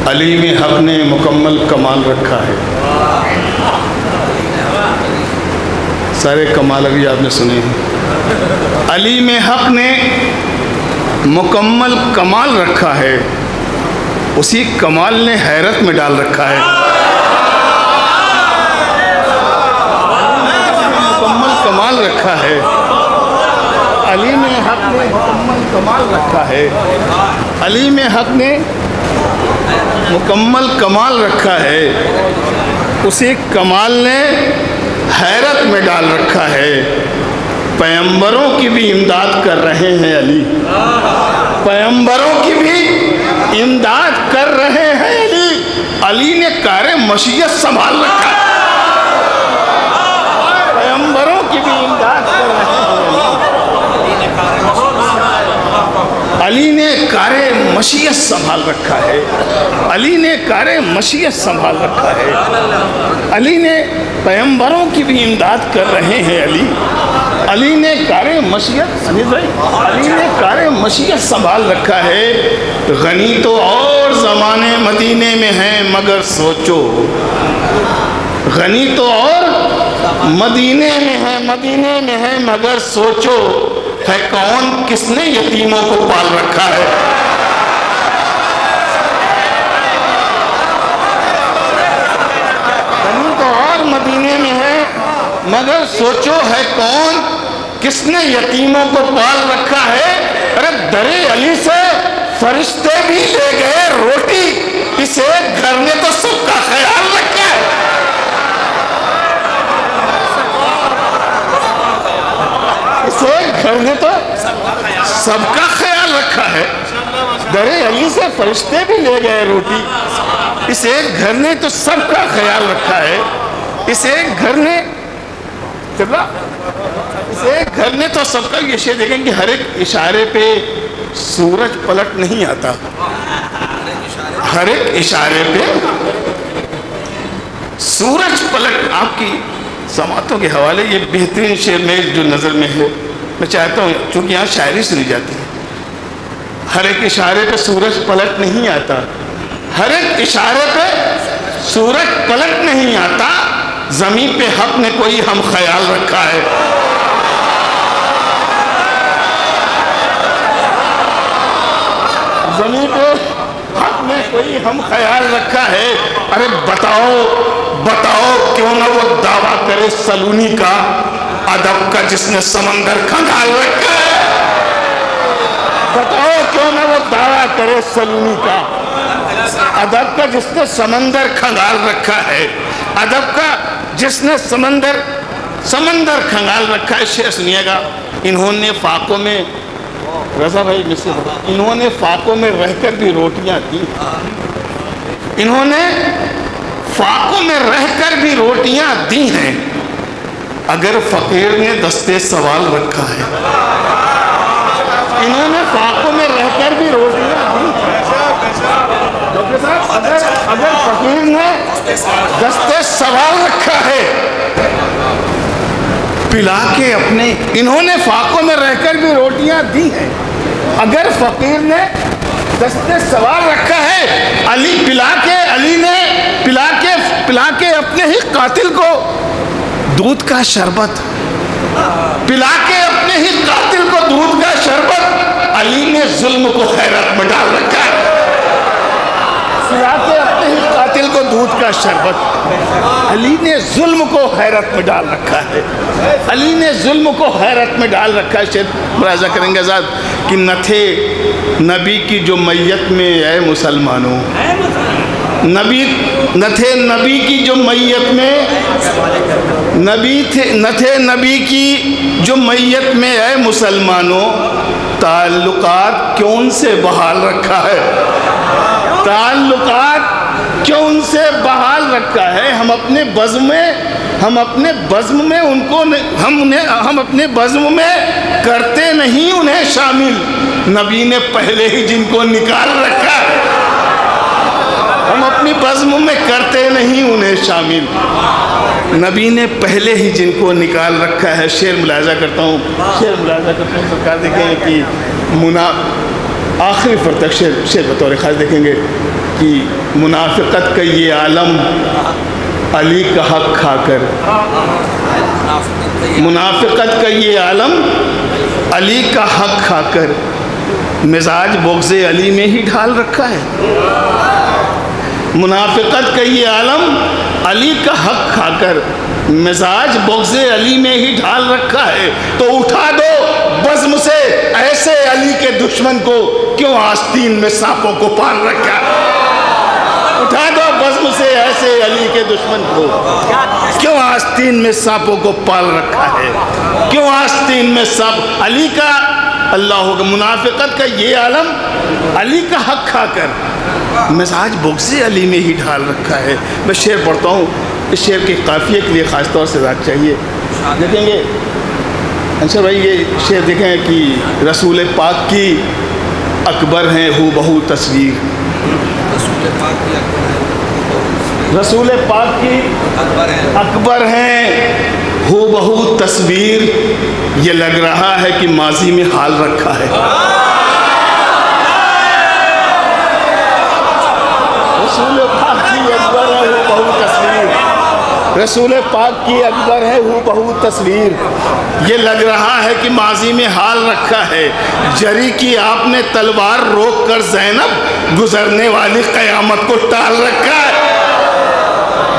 علی میں حق نے مکمل کمال رکھا ہے. سارے کمال ابھی آپ نے سنے ہیں. علی میں حق نے مکمل کمال رکھا ہے، اسی کمال نے حیرت میں ڈال رکھا ہے. مکمل کمال رکھا ہے، علی میں حق نے مکمل کمال رکھا ہے. علی میں حق نے مکمل کمال رکھا ہے، اسی کمال نے حیرت میں ڈال رکھا ہے. پیغمبروں کی بھی امداد کر رہے ہیں علی، پیغمبروں کی بھی امداد کر رہے ہیں علی. علی نے کار مشیت سنبھال رکھا ہے، پیغمبروں کی بھی امداد کر رہے ہیں. علی نے کار مشیت سنبھال رکھا ہے، علی نے کار مشیت سنبھال رکھا ہے. علی نے پیغمبروں کی بھی امداد کر رہے ہیں علی. علی نے کار مشیت علی نے کار مشیت سنبھال رکھا ہے. غنی تو اور زمانے مدینے میں ہیں مگر سوچو، غنی تو اور مدینے میں ہے مگر سوچو، ہے کون کس نے یتیموں کو پال رکھا ہے. غنی تو اور مدینے میں ہے مگر سوچو، ہے کون کس نے یتیموں کو پال رکھا ہے. ارے در علی سے فرشتے بھی لے گئے روٹی، اس ایک گھر نے تو سب کا خیال رکھا ہے. اس ایک گھر نے تو سب کا خیال رکھا ہے. در علی سے فرشتے بھی لے گئے روٹی، اس ایک گھر نے تو سب کا خیال رکھا ہے. اس ایک گھر نے اس ایک گھر نے تو سب کا. یہ شعر دیکھیں کہ ہر ایک اشارے پہ سورج پلٹ نہیں آتا، ہر ایک اشارے پہ سورج پلٹ. آپ کی سماعتوں کے حوالے یہ بہترین شعر میں جو نظر میں ہے، میں چاہتا ہوں چونکہ یہاں شاعری سنی جاتی ہے. ہر ایک اشارے پہ سورج پلٹ نہیں آتا، ہر ایک اشارے پہ سورج پلٹ نہیں آتا. زمین پہ حق نے کوئی ہم خیال رکھا ہے. زمین پہ حق نے کوئی ہم خیال رکھا ہے. ارے بتاؤ کیوں نہ وہ دعویٰ کرے سلونی کا، ادب کا جس نے سمندر کھنگال رکھا ہے. بتاؤ کیوں نہ وہ دعویٰ کرے سلونی کا، ادب کا جس نے سمندر کھنگال رکھا ہے. ادب کا جس نے سمندر کھنگال رکھا ہے. شعر سنیے گا. انہوں نے فاقوں میں، رضا بھائی انہوں نے فاقوں میں رہ کر بھی روٹیاں دی. انہوں نے فاقوں میں رہ کر بھی روٹیاں دی ہیں، اگر فقیر نے دستے سوال رکھا ہے. انہوں نے فاقوں میں رہ کر بھی روٹیاں دی ہیں، اگر فقیر نے دستے سوال رکھا ہے. پلا کے اپنے، انہوں نے فاقوں میں رہ کر بھی روٹیاں دی ہیں، اگر فقیر نے دستے سوال رکھا ہے. علی نے پلا کے اپنے ہی قاتل کو دودھ کا شربت، پلا کے اپنے ہی قاتل کو دودھ کا شربت. علی نے ظلم کو حیرت میں ڈال رکھا ہے. پلا کے اپنے ہی قاتل کو دودھ کا شربت. علی نے ظلم کو حیرت میں ڈال رکھا ہے. علی نے ظلم کو حیرت میں ڈال رکھا ہے. شعر ملاحظہ کریں گے آزاد کہ نہ تھے نبی کی جو میت میں اے مسلمانوں، نہ تھے نبی کی جو میت میں، نہ تھے نبی کی جو میت میں اے مسلمانوں، تعلقات کیوں ان سے بحال رکھا ہے. تعلقات کیوں ان سے بحال رکھا ہے. ہم اپنے بزم میں ان کو ہم اپنے بزم میں کرتے نہیں انہیں شامل. نبی نے پہلے ہی جن کو نکال رکھا ہے، ہم اپنی بزم میں کرتے نہیں انہیں شامل. نبی نے پہلے ہی جن کو نکال رکھا ہے. شعر ملاحظہ کرتا ہوں سرکار دیکھیں کہ آخری فرتک شعر بطور خاص دیکھیں گے. کہ منافقت کا یہ عالم علی کا حق کھا کر، منافقت کا یہ عالم علی کا حق کھا کر مزاج بغض علی میں ہی ڈھال رکھا ہے۔ منافقت کا یہ عالم علی کا حق کھا کر مزاج بغض علی میں ہی ڈھال رکھا ہے۔ تو اٹھا دو بزم سے ایسے علی کے دشمن کو، کیوں آستین میں سانپوں کو پال رکھا ہے؟ اٹھا دو بزم سے ایسے علی کے دشمن کو، کیوں آستین میں سانپوں کو پال رکھا ہے؟ کیوں آستین میں سانپ؟ علی کا اللہ ہوگا، منافقت کا یہ عالم علی کا حق کھا کر مزاج بغض علی میں ہی ڈھال رکھا ہے۔ میں شعر پڑھتا ہوں، اس شعر کے قافیے کے لیے خاص طور سے ذات چاہیے۔ دیکھیں گے انشاء بھائی، یہ شعر دیکھیں کہ رسول پاک کی اکبر ہیں ہو بہو تصویر، رسول پاک کی اکبر ہیں ہو بہو تصویر، یہ لگ رہا ہے کہ ماضی میں حال رکھا ہے۔ رسول پاک کی اکبر ہے ہو بہو تصویر، رسول پاک کی اکبر ہے ہو بہو تصویر، یہ لگ رہا ہے کہ ماضی میں حال رکھا ہے۔ جری کی آپ نے تلوار روک کر زینب، گزرنے والی قیامت کو ٹال رکھا ہے،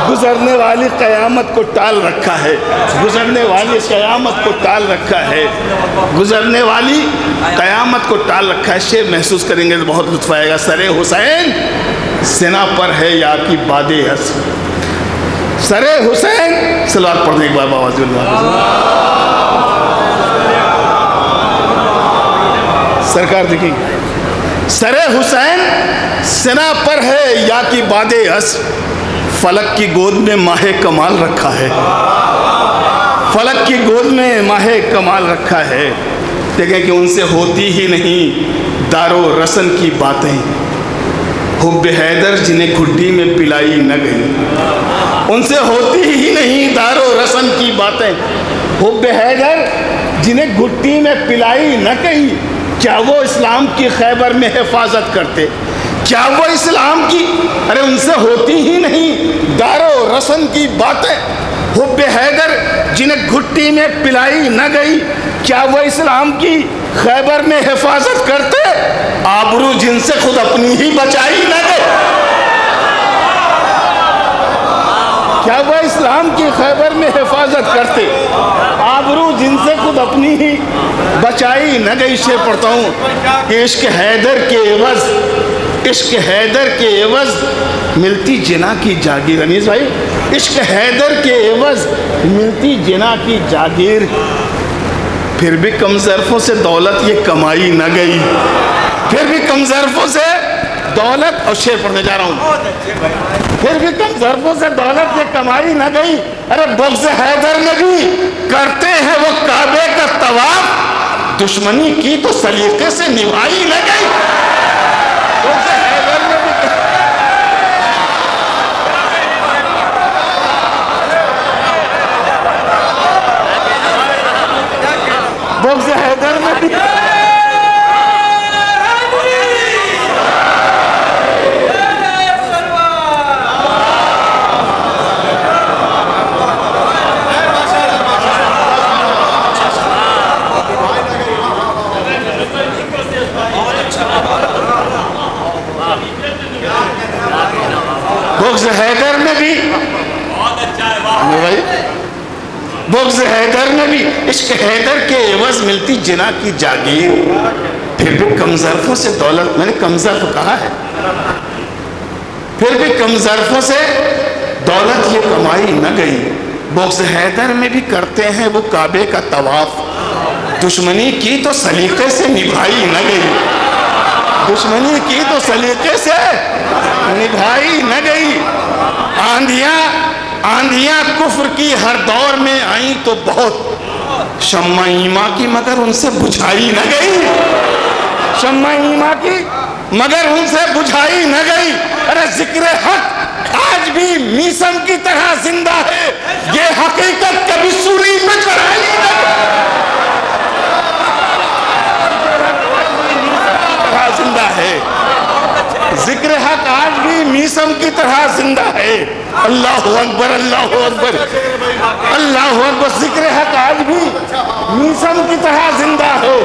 گزرنے والی قیامت کو ٹال رکھا ہے، گزرنے والی قیامت کو ٹال رکھا ہے، گزرنے والی قیامت کو ٹال رکھا ہے۔ شعر محسوس کریں گے تو بہت لطف آئے گا۔ سر حسین سنا پر ہے یا کی باد ہس، سر حسین صلوات پڑھنے کے بعد آواز سرکار دیکھیں، سر حسین سنا پر ہے یا کی باد ہس، فلک کی گود میں ماہ کمال رکھا ہے، فلک کی گود میں ماہ کمال رکھا ہے۔ دیکھیں کہ ان سے ہوتی ہی نہیں دار و رسن کی باتیں، حب حیدر جنہیں گھٹی میں پلائی نہ گئی، ان سے ہوتی ہی نہیں دار و رسن کی باتیں، حب حیدر جنہیں گھٹی میں پلائی نہ گئی۔ کیا وہ اسلام کی خیبر میں حفاظت کرتے؟ کیا وہ اسلام کی، ارے ان سے ہوتی ہی نہیں دار و رسن کی باتیں، حب حیدر جنہیں گھٹی میں پلائی نہ گئی، کیا وہ اسلام کی خیبر میں حفاظت کرتے؟ آبرو جن سے خود اپنی ہی بچائی نہ گئی، کیا وہ اسلام کی خیبر میں حفاظت کرتے؟ آبرو جن سے خود اپنی ہی بچائی نہ گئی۔ شعر پڑھتا ہوں کہ عشق حیدر کے عوض، عشق حیدر کے عوض ملتی جنا کی جاگیر، انیس بھائی، عشق حیدر کے عوض ملتی جنا کی جاگیر، پھر بھی کم ظرفوں سے دولت یہ کمائی نہ گئی، پھر بھی کم ظرفوں سے دولت، اور شعر پڑھنے جا رہا ہوں، پھر بھی کم ظرفوں سے دولت یہ کمائی نہ گئی۔ ارے بغض حیدر میں بھی کرتے ہیں وہ کعبے کا طواف، دشمنی کی تو سلیقے سے نبھائی نہ گئی۔ بغض حیدر میں بھی، بغض حیدر میں بھی، بغض حیدر میں بھی، بغض حیدر میں بھی عشق حیدر کے عوض ملتی جنا کی جاگیر، پھر بھی کم ظرفوں سے دولت، میں نے کم ظرف کہا ہے، پھر بھی کم ظرفوں سے دولت یہ کمائی نہ گئی۔ بغض حیدر میں بھی کرتے ہیں وہ کعبے کا طواف، دشمنی کی تو سلیقے سے نبھائی نہ گئی، دشمنی کی تو سلیقے سے نبھائی نہ گئی۔ آندھیاں کفر کی ہر دور میں آئیں تو بہت، شمع ایمان کی مگر ان سے بجھائی نہ گئی، شمع ایمان کی مگر ان سے بجھائی نہ گئی۔ ارے ذکر حق آج بھی میسم کی طرح زندہ ہے، یہ حقیقت کبھی سوری پہ چڑھائی نہ گئی، زندہ ہے ذکر حق آج بھی میسم کی طرح زندہ ہے۔ اللہ اکبر، اللہ اکبر، اللہ اکبر۔ ذکر حق آج بھی میسم کی طرح زندہ ہے۔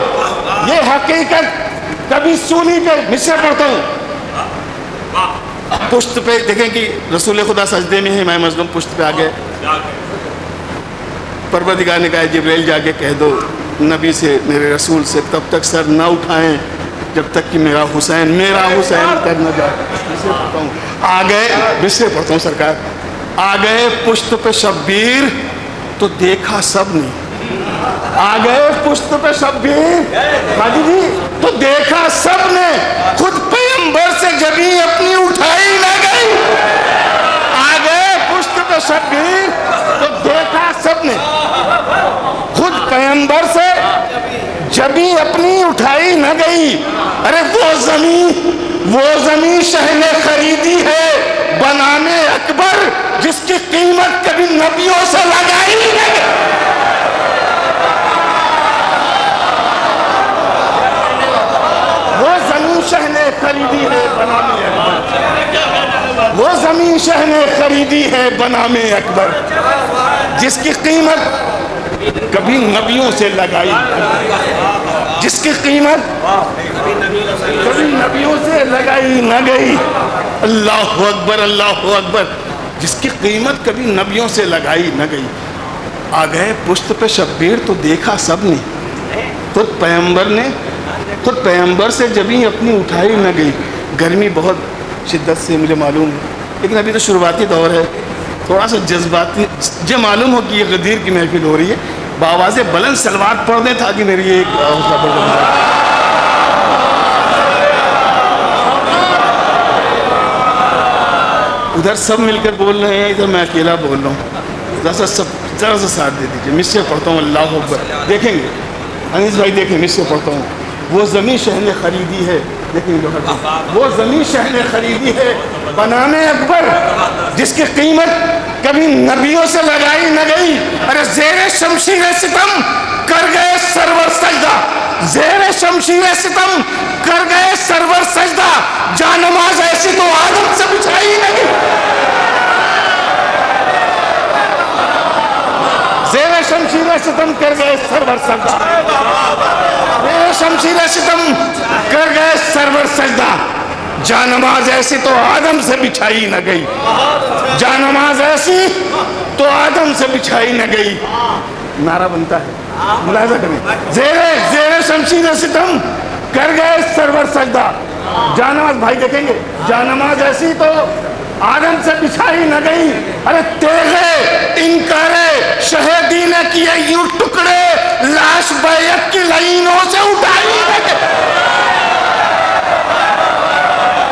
یہ حقیقت کبھی سولی پہ، مصرع پڑھتا ہوں، پشت پہ دیکھیں کہ رسول خدا سجدے میں ہے، امام مظلوم پشت پہ آگئے، پروردگار نے کہا جبریل جا کے کہہ دو نبی سے، میرے رسول سے، تب تک سر نہ اٹھائیں جب تک کہ میرا حسین کر نہ جائے۔ آگئے، بسرے پڑھتا ہوں سرکار، آگئے پشت پہ شبیر تو دیکھا سب نے، آگئے پشت پہ شبیر حاجی جی تو دیکھا سب نے، خود پیغمبر سے جبیں اپنی اٹھائی نہ گئی۔ آگئے پشت پہ شبیر تو دیکھا سب نے، خود پیغمبر سے جبیں اپنی اٹھائی نہ گئی۔ ارے وہ زمین شہ نے خریدی ہے بنام اکبر، جس کی قیمت کبھی نبیوں سے لگائی نہیں گئی۔ وہ زمین شہ نے خریدی ہے بنام اکبر، وہ زمین شہ نے خریدی ہے بنام اکبر، جس کی قیمت کبھی نبیوں سے لگائی، جس کی قیمت کبھی نبیوں سے لگائی نہ گئی۔ اللہ اکبر، اللہ اکبر، جس کی قیمت کبھی نبیوں سے لگائی نہ گئی۔ آ گئے پشت پہ شبیر تو دیکھا سب نے، خود پیغمبر سے جبیں اپنی اٹھائی نہ گئی۔ گرمی بہت شدت سے مجھے معلوم ہے، لیکن ابھی تو شروعاتی دور ہے، تھوڑا سا جذباتی، مجھے معلوم ہو کہ یہ غدیر کی محفل ہو رہی ہے، بآواز بلند صلوات پڑھ دیں تاکہ میری یہ ایک حوصلہ بڑھ جائے۔ ادھر سب مل کر بول رہے ہیں، ادھر میں اکیلا بول رہا ہوں، ذرا سا ساتھ دے دیجیے۔ مصرع پڑھتا ہوں، اللہ اکبر، دیکھیں گے انیس بھائی، دیکھیں مصرع پڑھتا ہوں۔ وہ زمین شہ نے خریدی ہے، دیکھیں گے وہ زمین شہ نے خریدی ہے بنام اکبر، جس کی قیمت کبھی نبیوں سے لگائی نہ گئی۔ ارے زیر شمشیر ستم کر گئے سرور سجدہ، زیر شمشیر ستم کر گئے سرور سجدہ، جانماز ایسی تو آدم سے بچھائی نہ گئی۔ زیر شمشیر ستم کر گئے سرور سجدہ، زیر شمشیر ستم کر گئے سرور سجدہ، جانماز ایسی تو آدم سے بچھائی نہ گئی، جانماز ایسی تو آدم سے بچھائی نہ گئی۔ نعرہ بنتا ہے، ملاحظہ کریں، زیر شمشیر ستم کر گئے سرور سجدہ، جانماز، بھائی دیکھیں گے، جانماز ایسی تو آدم سے بچھائی نہ گئی۔ ارے تیغے انکار شہیدی نے کیے یوں ٹکڑے، لاش بیعت کی لائنوں سے اٹھائی نہ گئی۔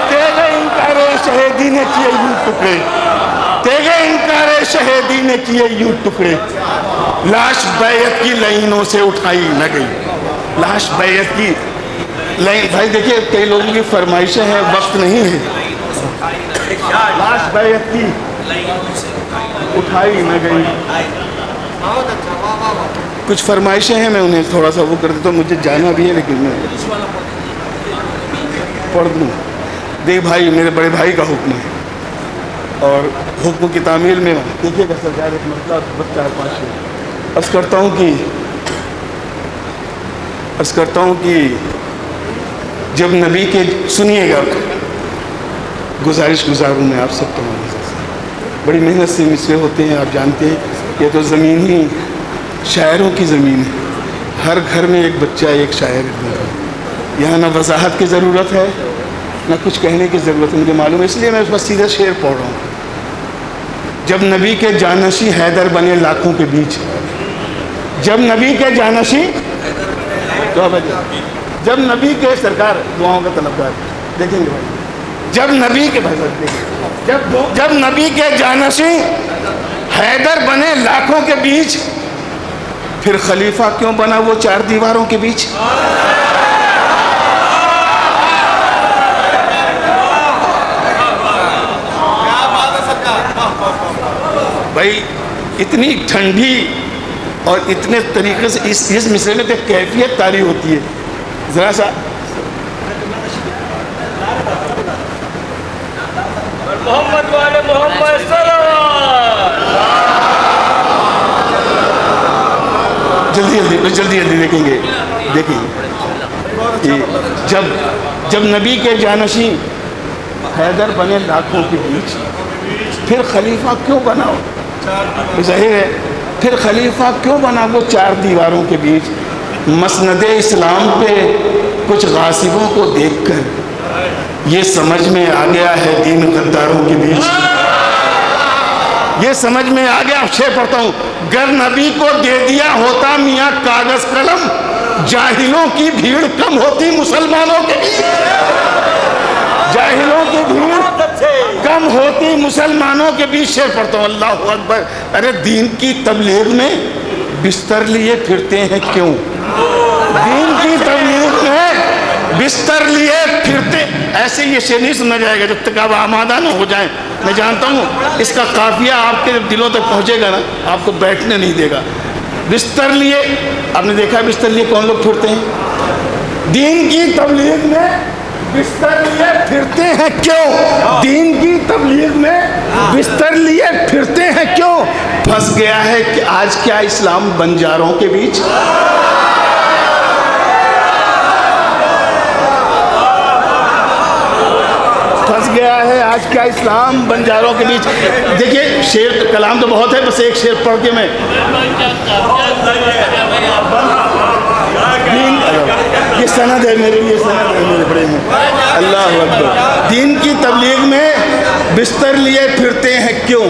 تیغے انکار شہیدی نے کیے یوں ٹکڑے، تیغے انکار شہیدی نے کیے یوں ٹکڑے، لاش بیعت کی لائنوں سے اٹھائی نہ گئی۔ لاش بیعت کی لائن، بھائی دیکھیں کئی لوگوں کی فرمائشیں ہیں، وقت نہیں ہے، لاش بیعت کی اٹھائی نہ گئی۔ کچھ فرمائشیں ہیں، میں انہیں تھوڑا سا وہ کر دیتا ہوں، مجھے جانا بھی ہے لیکن میں پڑھ دوں۔ دیکھ بھائی، میرے بڑے بھائی کا حکم ہے اور حکم کی تعمیل میں دیکھیے گا سرکار ایک مسئلہ بچہ ہے 5 عرض کرتا ہوں کہ جب نبی کے، سنیے گا، گزارش گزاروں میں آپ سب تمام بڑی محنت سے مصرے ہوتے ہیں، آپ جانتے ہیں یہ تو زمین ہی شاعروں کی زمین ہے، ہر گھر میں ایک بچہ ایک شاعر ہے، یہاں نہ وضاحت کی ضرورت ہے نہ کچھ کہنے کی ضرورت ہے، مجھے معلوم ہے، اس لیے میں بس سیدھا شعر پڑھ رہا ہوں۔ جب نبی کے جانشی حیدر بنے لاکھوں کے بیچ، جب نبی کے جانشی، جب نبی کے، سرکار دعاؤں کا طلبگار، دیکھیں گے بھائی، جب نبی کے، جب نبی کے جانشی حیدر بنے لاکھوں کے بیچ، پھر خلیفہ کیوں بنا وہ 4 دیواروں کے بیچ؟ بھائی اتنی ٹھنڈی اور اتنے طریقے سے اس مصرے میں ایک کیفیت طاری ہوتی ہے، ذرا سا محمد والے محمد جلدی جلدی دیکھیں گے. جب نبی کے جانشین حیدر بنے لاکھوں کے بیچ، پھر خلیفہ کیوں بنا؟ ظاہر ہے پھر خلیفہ کیوں بنا وہ چار دیواروں کے بیچ؟ مسند اسلام پہ کچھ غاصبوں کو دیکھ کر یہ سمجھ میں آ گیا ہے دین غداروں کے بیچ. یہ سمجھ میں آ گیا. اب شعر پڑھتا ہوں. گر نبی کو دے دیا ہوتا میاں کاغذ قلم، جاہلوں کی بھیڑ کم ہوتی مسلمانوں کے بیچ. جاہلوں کی بھیڑ کم ہوتی مسلمانوں کے بیچ. شعر پڑھتا ہوں. اللہ اکبر. ارے دین کی تبلیغ میں بستر لیے پھرتے ہیں کیوں؟ دین کی تبلیغ میں بستر لیے پھرتے. ایسے یہ شعر نہیں سنا جائے گا جب تک آپ آمادہ نہ ہو جائیں. میں جانتا ہوں اس کا قافیہ آپ کے دلوں تک پہنچے گا نا، آپ کو بیٹھنے نہیں دے گا. بستر لیے، آپ نے دیکھا بستر لیے کون لوگ پھرتے ہیں؟ دین کی تبلیغ میں بستر لیے پھرتے ہیں کیوں؟ دین کی تبلیغ میں بستر لیے پھرتے ہیں کیوں؟ پھنس گیا ہے کہ آج کیا اسلام بنجاروں کے بیچ؟ پھنس گیا ہے آج کیا اسلام بنجاروں کے بیچ. دیکھیے شعر کلام تو بہت ہے، بس ایک شعر پڑھ کے میں یہ سند ہے میرے لیے، سند ہے میرے بڑے میں. اللہ اکبر. دین کی تبلیغ میں بستر لیے پھرتے ہیں کیوں؟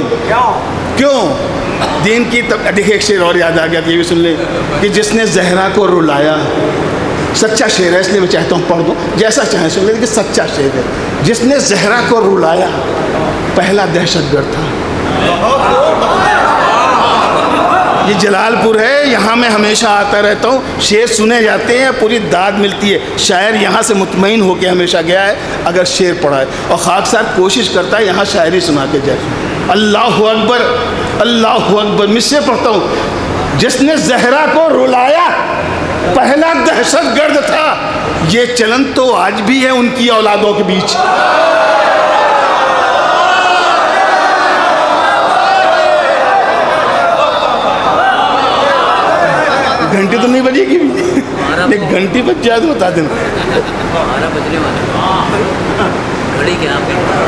دین کی دیکھیں ایک شعر اور یاد آ گیا کہ یہ بھی سن لیں کہ جس نے زہرا کو رلایا. سچا شعر ہے اس لیے میں چاہتا ہوں پڑھ دوں، جیسا چاہیں سن لیں کہ سچا شعر ہے. جس نے زہرا کو رلایا پہلا دہشت گرد تھا. یہ جلال پور ہے، یہاں میں ہمیشہ آتا رہتا ہوں. شعر سنے جاتے ہیں، پوری داد ملتی ہے. شاعر یہاں سے مطمئن ہو کے ہمیشہ گیا ہے اگر شعر پڑھا ہے، اور خاکسار کوشش کرتا ہے یہاں شاعری سنا کے جائے. اللہ اکبر. اللہ اکبر. مصرع پڑھتا ہوں. جس نے زہرا کو رلایا پہلا دہشت گرد تھا. یہ چلن تو آج بھی ہے ان کی اولادوں کے بیچ. گھنٹی تو نہیں بجے گی بھی، ایک گھنٹی بج جائے تو بتا دینا.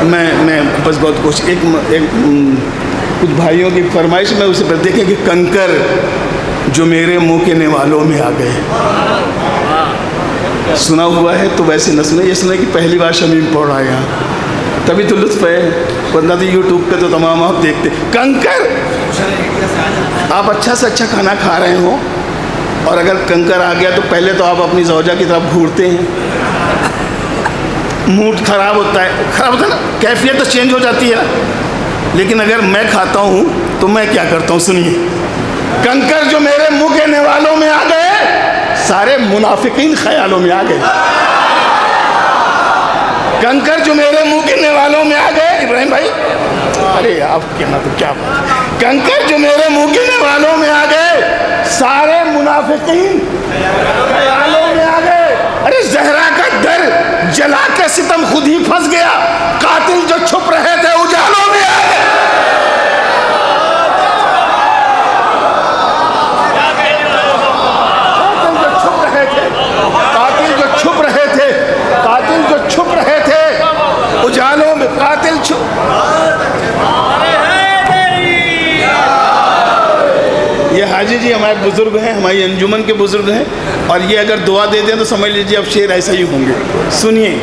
میں بس بہت کوشش ایک کچھ بھائیوں کی فرمائش میں اسے پر دیکھیں کہ کنکر جو میرے منہ کے نوالوں میں آ گئے. سنا ہوا ہے تو ویسے نہ سنے، یہ سنے کہ پہلی بار شمیم پڑھ رہا ہے یہاں، تبھی تو لطف ہے. ورنہ تو یوٹیوب پہ تو تمام آپ دیکھتے. کنکر، آپ اچھا سے اچھا کھانا کھا رہے ہوں اور اگر کنکر آ گیا تو پہلے تو آپ اپنی زوجہ کی طرف گھورتے ہیں، موڈ خراب ہوتا ہے نا، کیفیت تو چینج ہو جاتی ہے. لیکن اگر میں کھاتا ہوں تو میں کیا کرتا ہوں سنیے. کنکر جو میرے منہ کے نوالوں میں آ گئے سارے منافقین خیالوں میں آ گئے. کنکر جو میرے منہ کے نوالوں میں آ گئے. ابراہیم بھائی ارے آپ کہنا تو کیا بات. کنکر جو میرے منہ کے نوالوں میں آ گئے سارے منافقین خیالوں میں آ گئے. ارے زہرا کا در جلا کے ستم خود ہی پھنس گیا. قاتل جو چھپ رہے تھے اجالوں میں آئے. قاتل جو چھپ رہے تھے اجالوں میں. قاتل چھپ. یہ حاجی جی ہمارے بزرگ ہیں، ہماری انجمن کے بزرگ ہیں، اور یہ اگر دعا دے دیں تو سمجھ لیجیے اب شعر ایسا ہی ہوں گے. سنیے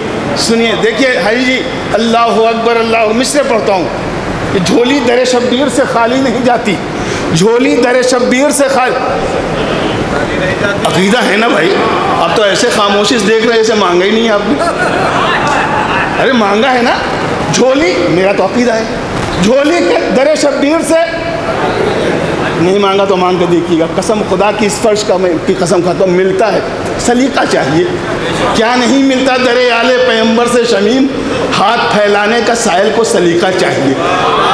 دیکھیے حاجی جی. اللہ اکبر. اللہ. مصرع پڑھتا ہوں. کہ جھولی در شبیر سے خالی نہیں جاتی. جھولی در شبیر سے خالی. عقیدہ ہے نا بھائی. آپ تو ایسے خاموشی سے دیکھ رہے ہیں جیسے مانگا ہی نہیں ہے آپ نے. ارے مانگا ہے نا. جھولی میرا تو عقیدہ ہے. جھولی کے در شبیر سے نہیں مانگا تو مانگ کے دیکھیے گا. قسم خدا کی اس فرش کی قسم کھاتا ہوں ملتا ہے. سلیقہ چاہیے. کیا نہیں ملتا در آل پیغمبر سے شمیم. ہاتھ پھیلانے کا سائل کو سلیقہ چاہیے.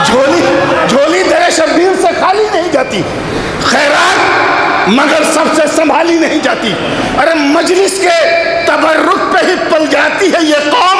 جھولی در شبیر سے خالی نہیں جاتی. خیرات مگر سب سے سنبھالی نہیں جاتی. ارے مجلس کے تبرک پہ ہی پل جاتی ہے یہ قوم